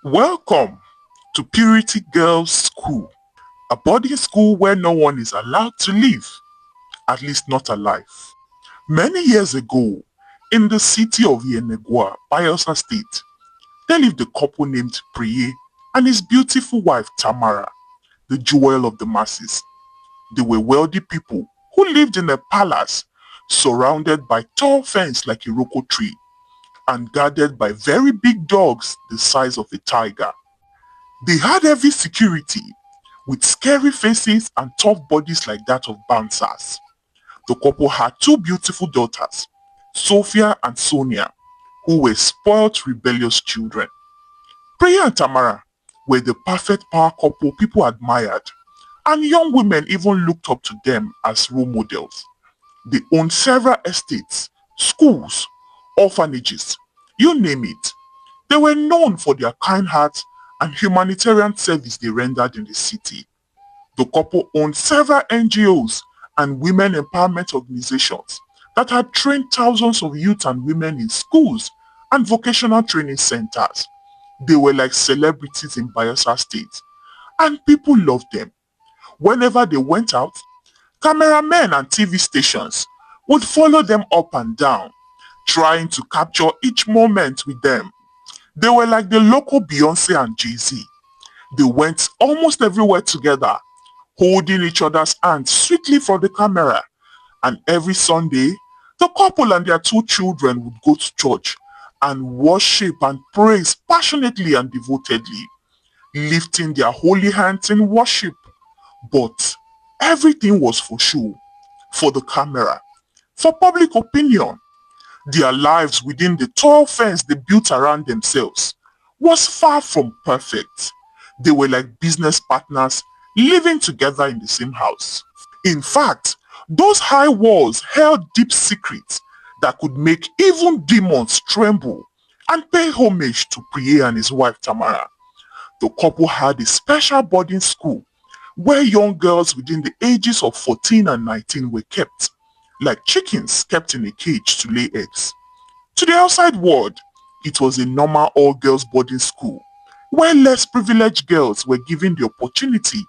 Welcome to Purity Girls School, a boarding school where no one is allowed to leave, at least not alive. Many years ago, in the city of Yenegua, Bayelsa State, there lived a couple named Priye and his beautiful wife Tamara, the jewel of the masses. They were wealthy people who lived in a palace surrounded by tall fence like a roko tree and guarded by very big dogs the size of a tiger. They had heavy security with scary faces and tough bodies like that of bouncers. The couple had two beautiful daughters, Sophia and Sonia, who were spoilt rebellious children. Priya and Tamara were the perfect power couple people admired, and young women even looked up to them as role models. They owned several estates, schools, orphanages, you name it. They were known for their kind hearts and humanitarian service they rendered in the city. The couple owned several NGOs and women empowerment organizations that had trained thousands of youth and women in schools and vocational training centers. They were like celebrities in Bayelsa State, and people loved them. Whenever they went out, cameramen and TV stations would follow them up and down, trying to capture each moment with them. They were like the local Beyonce and Jay-Z. They went almost everywhere together, holding each other's hands sweetly for the camera. And every Sunday, the couple and their two children would go to church and worship and praise passionately and devotedly, lifting their holy hands in worship. But everything was for show, for the camera, for public opinion. Their lives within the tall fence they built around themselves was far from perfect. They were like business partners living together in the same house. In fact, those high walls held deep secrets that could make even demons tremble and pay homage to Priye and his wife Tamara. The couple had a special boarding school where young girls within the ages of 14 and 19 were kept, like chickens kept in a cage to lay eggs. To the outside world, it was a normal all-girls boarding school where less privileged girls were given the opportunity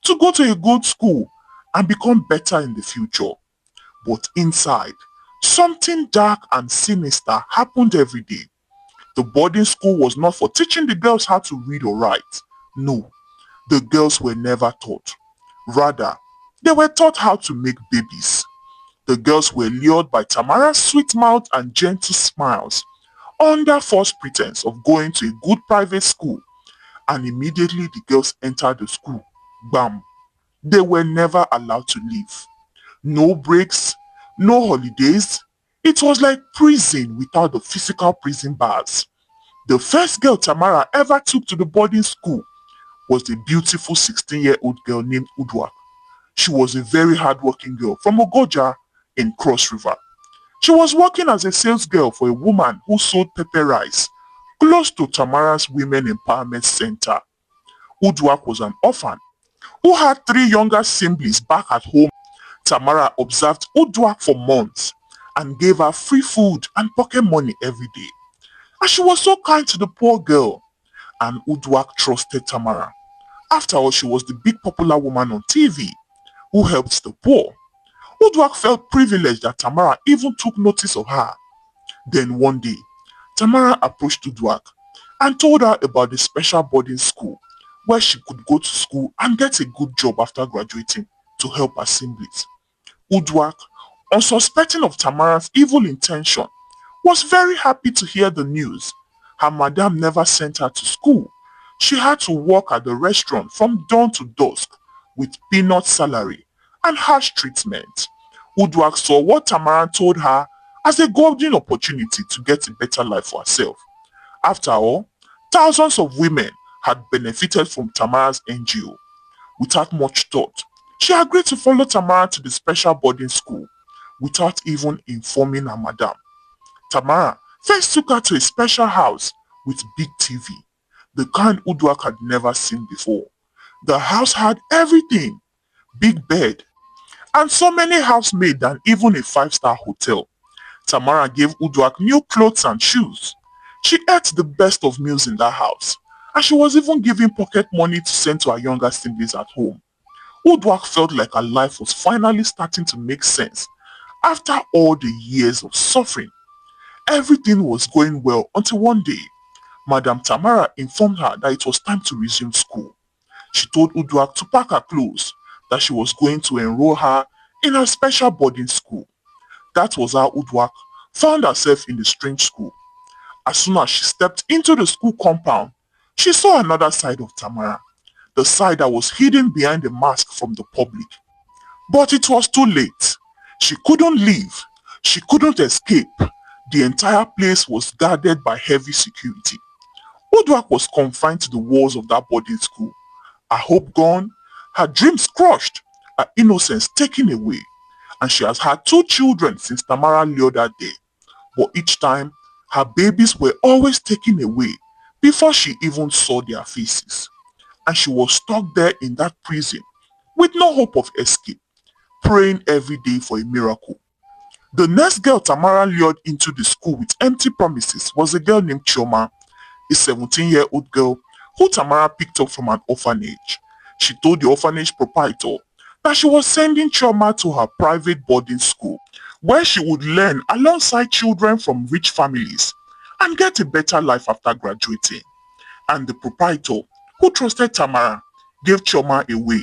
to go to a good school and become better in the future. But inside, something dark and sinister happened every day. The boarding school was not for teaching the girls how to read or write. No, the girls were never taught. Rather, they were taught how to make babies. The girls were lured by Tamara's sweet mouth and gentle smiles under false pretense of going to a good private school, and immediately the girls entered the school. Bam! They were never allowed to leave. No breaks, no holidays. It was like prison without the physical prison bars. The first girl Tamara ever took to the boarding school was the beautiful 16-year-old girl named Udwak. She was a very hardworking girl from Ogoja in Cross River. She was working as a sales girl for a woman who sold pepper rice close to Tamara's Women Empowerment Center. Udwak was an orphan who had three younger siblings back at home. Tamara observed Udwak for months and gave her free food and pocket money every day. And she was so kind to the poor girl, and Udwak trusted Tamara. After all, she was the big popular woman on TV who helped the poor. Udwak felt privileged that Tamara even took notice of her. Then one day, Tamara approached Udwak and told her about the special boarding school where she could go to school and get a good job after graduating to help her siblings. Udwak, unsuspecting of Tamara's evil intention, was very happy to hear the news. Her madam never sent her to school. She had to work at the restaurant from dawn to dusk with peanut salary and harsh treatment. Udwak saw what Tamara told her as a golden opportunity to get a better life for herself. After all, thousands of women had benefited from Tamara's NGO. Without much thought, she agreed to follow Tamara to the special boarding school without even informing her madam. Tamara first took her to a special house with big TV, the kind Udwak had never seen before. The house had everything, big bed, and so many housemaids than even a five-star hotel. Tamara gave Udwak new clothes and shoes. She ate the best of meals in that house, and she was even given pocket money to send to her younger siblings at home. Uduak felt like her life was finally starting to make sense after all the years of suffering. Everything was going well until one day, Madam Tamara informed her that it was time to resume school. She told Uduak to pack her clothes, that she was going to enroll her in a special boarding school. That was how Uduak found herself in the strange school. As soon as she stepped into the school compound, she saw another side of Tamara, the side that was hidden behind a mask from the public. But it was too late. She couldn't leave. She couldn't escape. The entire place was guarded by heavy security. Uduak was confined to the walls of that boarding school. Her hope gone, her dreams crushed, her innocence taken away. And she has had 2 children since Tamara lured that day. But each time, her babies were always taken away before she even saw their faces. And she was stuck there in that prison with no hope of escape, praying every day for a miracle. The next girl Tamara lured into the school with empty promises was a girl named Chioma, a 17-year-old girl who Tamara picked up from an orphanage. She told the orphanage proprietor that she was sending Chioma to her private boarding school where she would learn alongside children from rich families and get a better life after graduating. And the proprietor, who trusted Tamara, gave Chioma away.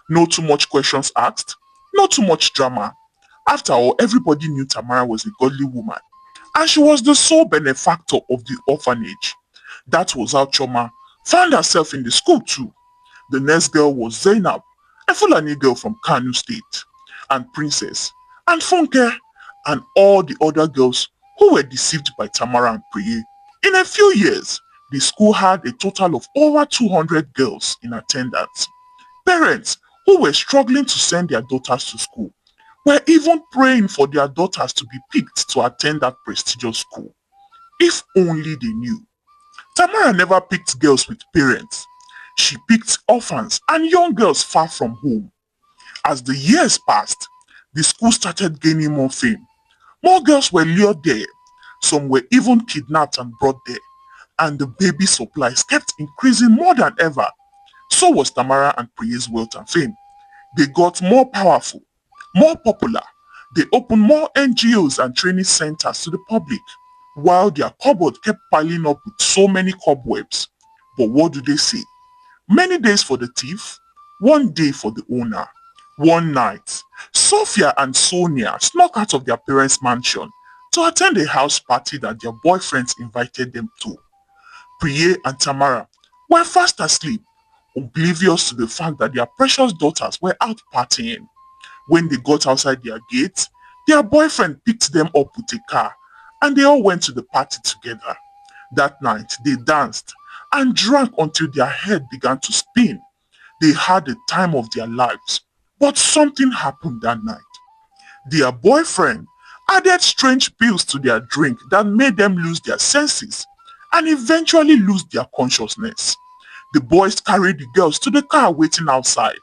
No too much questions asked, no too much drama. After all, everybody knew Tamara was a godly woman, and she was the sole benefactor of the orphanage. That was how Chioma found herself in the school too. The next girl was Zainab, a Fulani girl from Kano State, and Princess, and Funke, and all the other girls who were deceived by Tamara and Priye. In a few years, the school had a total of over 200 girls in attendance. Parents who were struggling to send their daughters to school were even praying for their daughters to be picked to attend that prestigious school. If only they knew. Tamara never picked girls with parents. She picked orphans and young girls far from home. As the years passed, the school started gaining more fame. More girls were lured there. Some were even kidnapped and brought there. And the baby supplies kept increasing more than ever. So was Tamara and Priye's wealth and fame. They got more powerful, more popular. They opened more NGOs and training centers to the public, while their cupboard kept piling up with so many cobwebs. But what do they say? Many days for the thief, one day for the owner. One night, Sophia and Sonia snuck out of their parents' mansion to attend a house party that their boyfriends invited them to. Priye and Tamara were fast asleep, oblivious to the fact that their precious daughters were out partying. When they got outside their gate, their boyfriend picked them up with a car and they all went to the party together. That night, they danced and drank until their head began to spin. They had the time of their lives, but something happened that night. Their boyfriend added strange pills to their drink that made them lose their senses and eventually lose their consciousness. The boys carried the girls to the car waiting outside,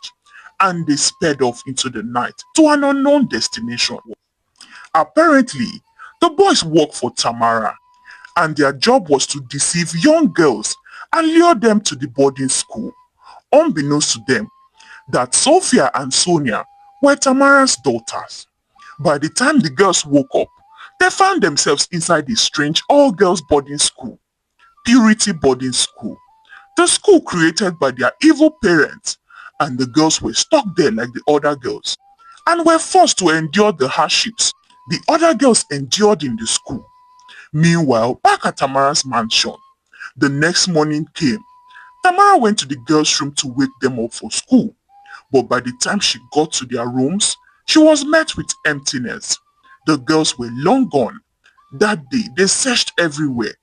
and they sped off into the night to an unknown destination. Apparently, the boys worked for Tamara, and their job was to deceive young girls and lure them to the boarding school, unbeknownst to them that Sophia and Sonia were Tamara's daughters. By the time the girls woke up, they found themselves inside a strange all-girls boarding school, Purity Boarding School, the school created by their evil parents, and the girls were stuck there like the other girls and were forced to endure the hardships the other girls endured in the school. Meanwhile, back at Tamara's mansion, the next morning came. Tamara went to the girls' room to wake them up for school, but by the time she got to their rooms, she was met with emptiness. The girls were long gone. That day, they searched everywhere,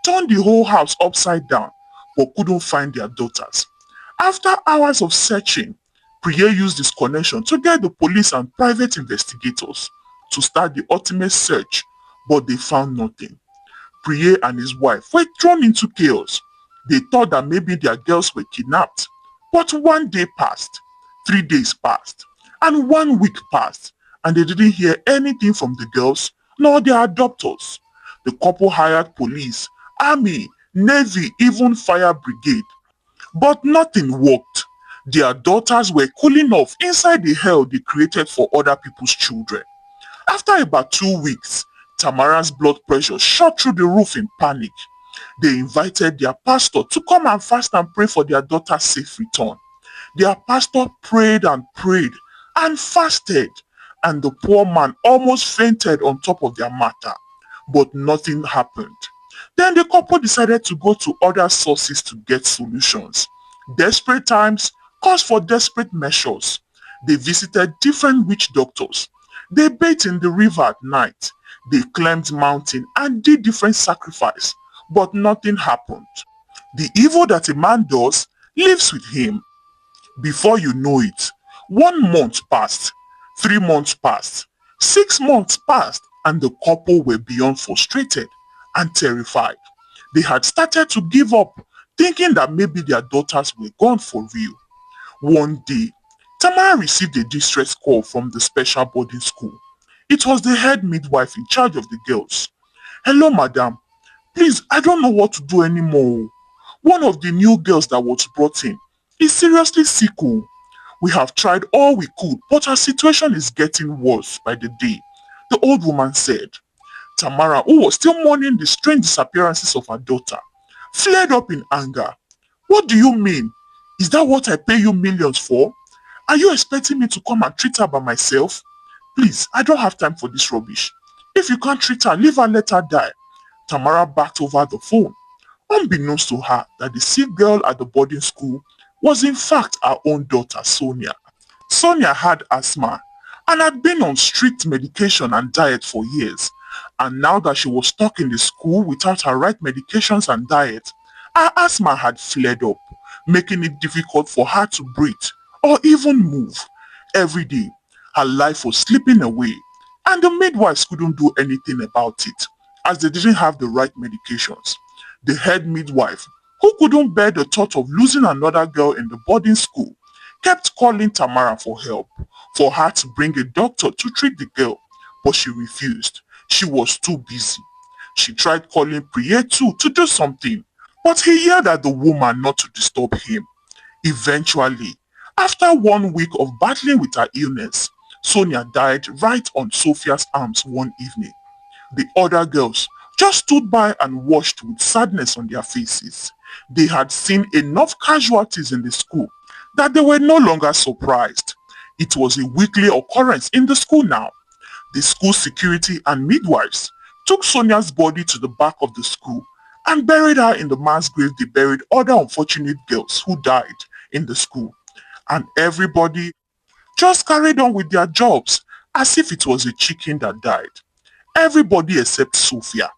turned the whole house upside down, but couldn't find their daughters. After hours of searching, Priya used his connection to get the police and private investigators to start the ultimate search, but they found nothing. Priya and his wife were thrown into chaos. They thought that maybe their girls were kidnapped. But one day passed, 3 days passed, and 1 week passed, and they didn't hear anything from the girls nor their adopters. The couple hired police, army, Navy, even fire brigade. But nothing worked. Their daughters were cooling off inside the hell they created for other people's children. After about 2 weeks, Tamara's blood pressure shot through the roof in panic. They invited their pastor to come and fast and pray for their daughter's safe return. Their pastor prayed and fasted, and the poor man almost fainted on top of their matter. But nothing happened. Then the couple decided to go to other sources to get solutions. Desperate times calls for desperate measures. They visited different witch doctors. They bathed in the river at night. They climbed mountain and did different sacrifice, but nothing happened. The evil that a man does lives with him. Before you know it, 1 month passed, 3 months passed, 6 months passed, and the couple were beyond frustrated and terrified. They had started to give up, thinking that maybe their daughters were gone for real. One day, Tamara received a distress call from the special boarding school. It was the head midwife in charge of the girls. "Hello, madam. Please, I don't know what to do anymore. One of the new girls that was brought in is seriously sick. We have tried all we could, but her situation is getting worse by the day," the old woman said. Tamara, who was still mourning the strange disappearances of her daughter, flared up in anger. "What do you mean? Is that what I pay you millions for? Are you expecting me to come and treat her by myself? Please, I don't have time for this rubbish. If you can't treat her, leave her and let her die." Tamara backed over the phone. Unbeknownst to her that the sick girl at the boarding school was in fact her own daughter, Sonia. Sonia had asthma and had been on strict medication and diet for years. And now that she was stuck in the school without her right medications and diet, her asthma had flared up, making it difficult for her to breathe or even move. Every day, her life was slipping away, and the midwives couldn't do anything about it, as they didn't have the right medications. The head midwife, who couldn't bear the thought of losing another girl in the boarding school, kept calling Tamara for help, for her to bring a doctor to treat the girl, but she refused. She was too busy. She tried calling Priye too to do something, but he yelled at the woman not to disturb him. Eventually, after 1 week of battling with her illness, Sonia died right on Sophia's arms one evening. The other girls just stood by and watched with sadness on their faces. They had seen enough casualties in the school that they were no longer surprised. It was a weekly occurrence in the school now. The school security and midwives took Sonia's body to the back of the school and buried her in the mass grave they buried other unfortunate girls who died in the school. And everybody just carried on with their jobs as if it was a chicken that died. Everybody except Sophia.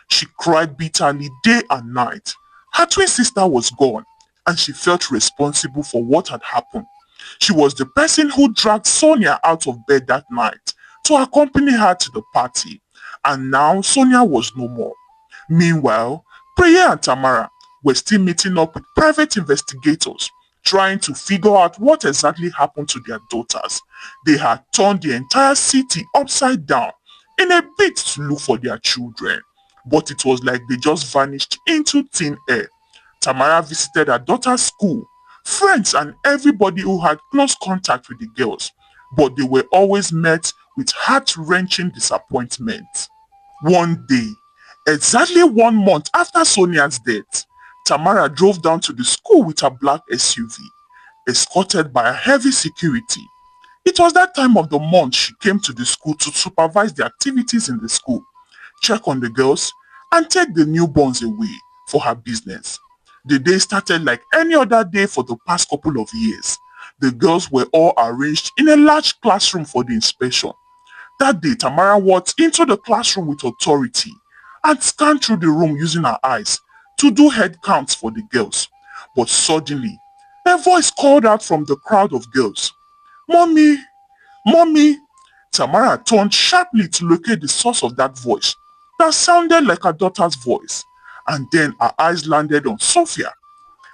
She cried bitterly day and night. Her twin sister was gone, and she felt responsible for what had happened. She was the person who dragged Sonia out of bed that night to accompany her to the party, and now Sonia was no more. Meanwhile, Priya and Tamara were still meeting up with private investigators, trying to figure out what exactly happened to their daughters. They had turned the entire city upside down in a bid to look for their children, but it was like they just vanished into thin air. Tamara visited her daughter's school, friends and everybody who had close contact with the girls, but they were always met with heart-wrenching disappointment. One day, exactly 1 month after Sonia's death, Tamara drove down to the school with her black SUV, escorted by a heavy security. It was that time of the month she came to the school to supervise the activities in the school, check on the girls, and take the newborns away for her business. The day started like any other day for the past couple of years. The girls were all arranged in a large classroom for the inspection. That day, Tamara walked into the classroom with authority and scanned through the room using her eyes to do head counts for the girls. But suddenly, a voice called out from the crowd of girls, "Mommy! Mommy!" Tamara turned sharply to locate the source of that voice that sounded like her daughter's voice, and then her eyes landed on Sophia,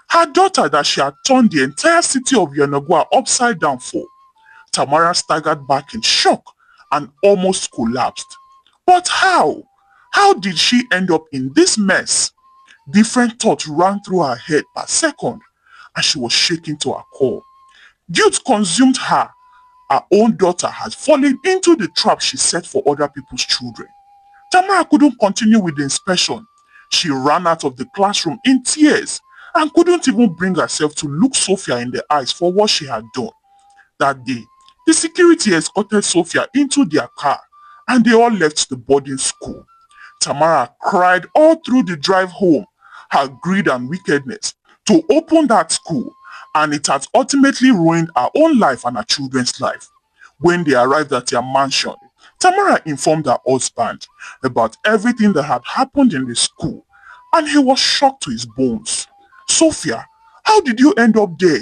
her daughter that she had turned the entire city of Yenagoa upside down for. Tamara staggered back in shock and almost collapsed. But how? How did she end up in this mess? Different thoughts ran through her head per second, and she was shaking to her core. Guilt consumed her. Her own daughter had fallen into the trap she set for other people's children. Tamara couldn't continue with the inspection. She ran out of the classroom in tears and couldn't even bring herself to look Sophia in the eyes for what she had done. That day, the security escorted Sophia into their car and they all left the boarding school. Tamara cried all through the drive home, her greed and wickedness to open that school, and it had ultimately ruined her own life and her children's life. When they arrived at their mansion, Tamara informed her husband about everything that had happened in the school, and he was shocked to his bones. Sophia, how did you end up there?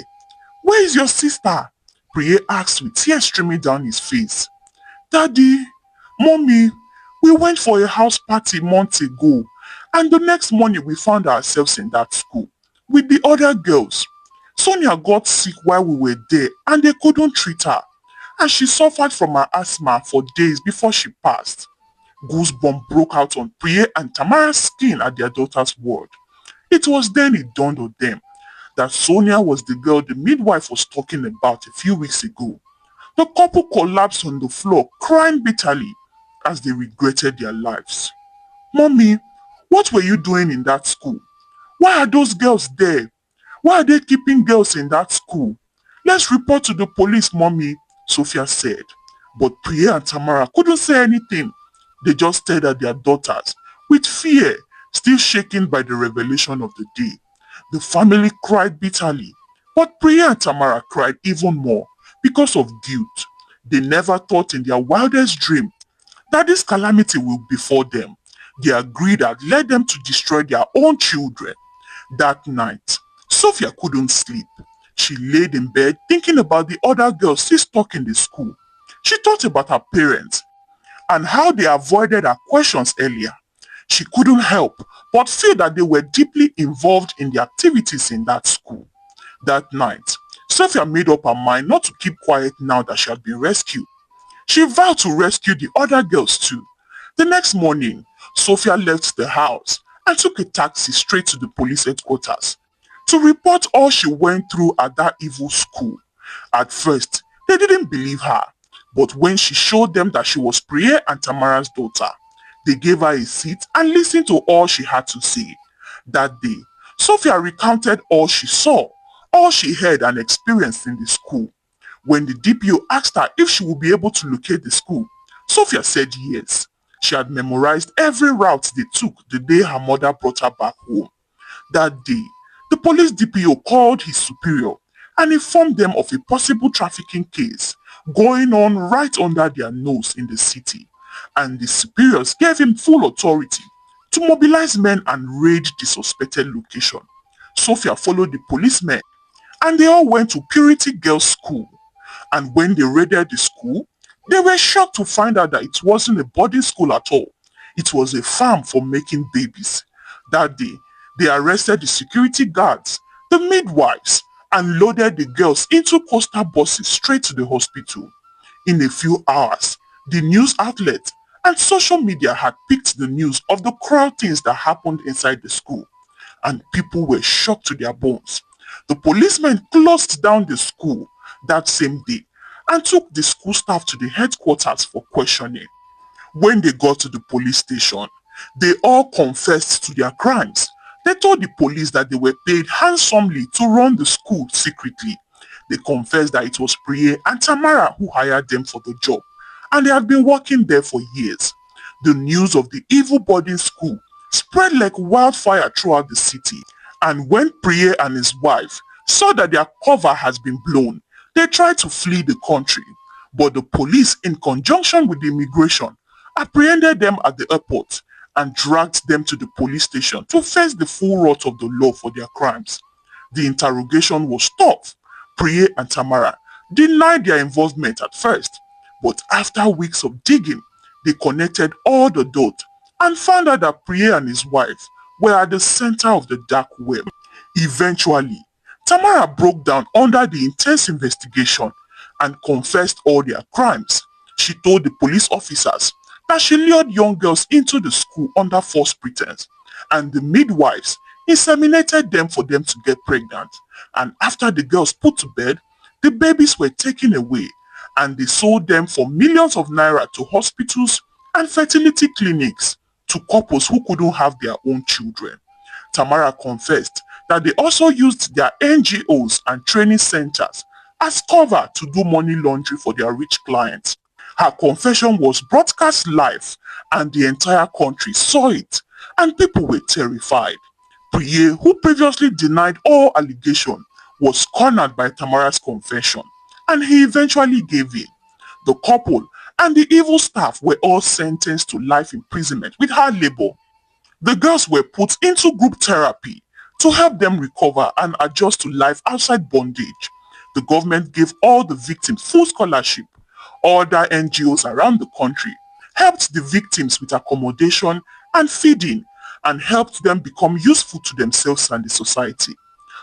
Where is your sister? Priye asked with tears streaming down his face. Daddy, Mommy, we went for a house party months ago, and the next morning we found ourselves in that school with the other girls. Sonia got sick while we were there and they couldn't treat her, and she suffered from her asthma for days before she passed. Goosebumps broke out on Priye and Tamara's skin at their daughter's word. It was then it dawned on them that Sonia was the girl the midwife was talking about a few weeks ago. The couple collapsed on the floor, crying bitterly as they regretted their lives. Mommy, what were you doing in that school? Why are those girls there? Why are they keeping girls in that school? Let's report to the police, Mommy, Sophia said. But Priya and Tamara couldn't say anything. They just stared at their daughters with fear, still shaken by the revelation of the day. The family cried bitterly, but Priya and Tamara cried even more because of guilt. They never thought in their wildest dream that this calamity would befall them. Their greed had led them to destroy their own children. That night, Sophia couldn't sleep. She laid in bed thinking about the other girls still stuck in the school. She thought about her parents and how they avoided her questions earlier. She couldn't help but feel that they were deeply involved in the activities in that school. That night, Sophia made up her mind not to keep quiet now that she had been rescued. She vowed to rescue the other girls too. The next morning, Sophia left the house and took a taxi straight to the police headquarters to report all she went through at that evil school. At first, they didn't believe her, but when she showed them that she was Priya and Tamara's daughter, they gave her a seat and listened to all she had to say. That day, Sophia recounted all she saw, all she heard and experienced in the school. When the DPO asked her if she would be able to locate the school, Sophia said yes. She had memorized every route they took the day her mother brought her back home. That day, the police DPO called his superior and informed them of a possible trafficking case going on right under their nose in the city, and the superiors gave him full authority to mobilize men and raid the suspected location. Sophia followed the policemen and they all went to Purity Girls' School. And when they raided the school, they were shocked to find out that it wasn't a boarding school at all. It was a farm for making babies. That day, they arrested the security guards, the midwives, and loaded the girls into coastal buses straight to the hospital. In a few hours, the news outlets and social media had picked the news of the cruel things that happened inside the school, and people were shocked to their bones. The policemen closed down the school that same day and took the school staff to the headquarters for questioning. When they got to the police station, they all confessed to their crimes. They told the police that they were paid handsomely to run the school secretly. They confessed that it was Priye and Tamara who hired them for the job, and they had been working there for years. The news of the evil boarding school spread like wildfire throughout the city, and when Priye and his wife saw that their cover has been blown, they tried to flee the country, but the police, in conjunction with the immigration, apprehended them at the airport and dragged them to the police station to face the full wrath of the law for their crimes. The interrogation was tough. Priye and Tamara denied their involvement at first, but after weeks of digging, they connected all the dots and found out that Priye and his wife were at the center of the dark web. Eventually, Tamara broke down under the intense investigation and confessed all their crimes. She told the police officers that she lured young girls into the school under false pretense, and the midwives inseminated them for them to get pregnant. And after the girls put to bed, the babies were taken away and they sold them for millions of naira to hospitals and fertility clinics to couples who couldn't have their own children. Tamara confessed that they also used their NGOs and training centers as cover to do money laundering for their rich clients. Her confession was broadcast live and the entire country saw it and people were terrified. Priye, who previously denied all allegation, was cornered by Tamara's confession and he eventually gave in. The couple and the evil staff were all sentenced to life imprisonment with hard labor. The girls were put into group therapy to help them recover and adjust to life outside bondage. The government gave all the victims full scholarship. Other NGOs around the country helped the victims with accommodation and feeding and helped them become useful to themselves and the society.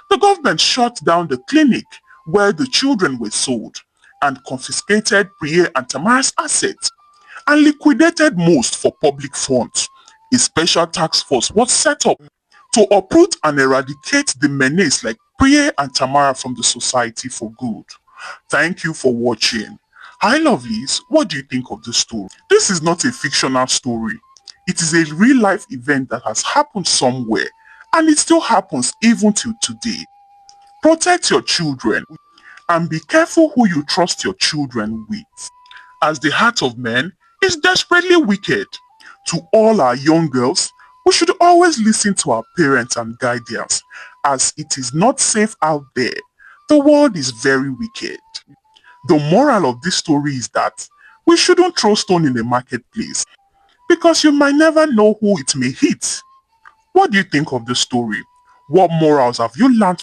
The government shut down the clinic where the children were sold and confiscated Priye and Tamara's assets and liquidated most for public funds. A special task force was set up to uproot and eradicate the menace like Priye and Tamara from the society for good. Thank you for watching. Hi lovelies, what do you think of this story? This is not a fictional story. It is a real life event that has happened somewhere and it still happens even till today. Protect your children and be careful who you trust your children with, as the heart of man is desperately wicked. To all our young girls, we should always listen to our parents and guardians, as it is not safe out there. The world is very wicked. The moral of this story is that we shouldn't throw stone in the marketplace, because you might never know who it may hit. What do you think of the story? What morals have you learned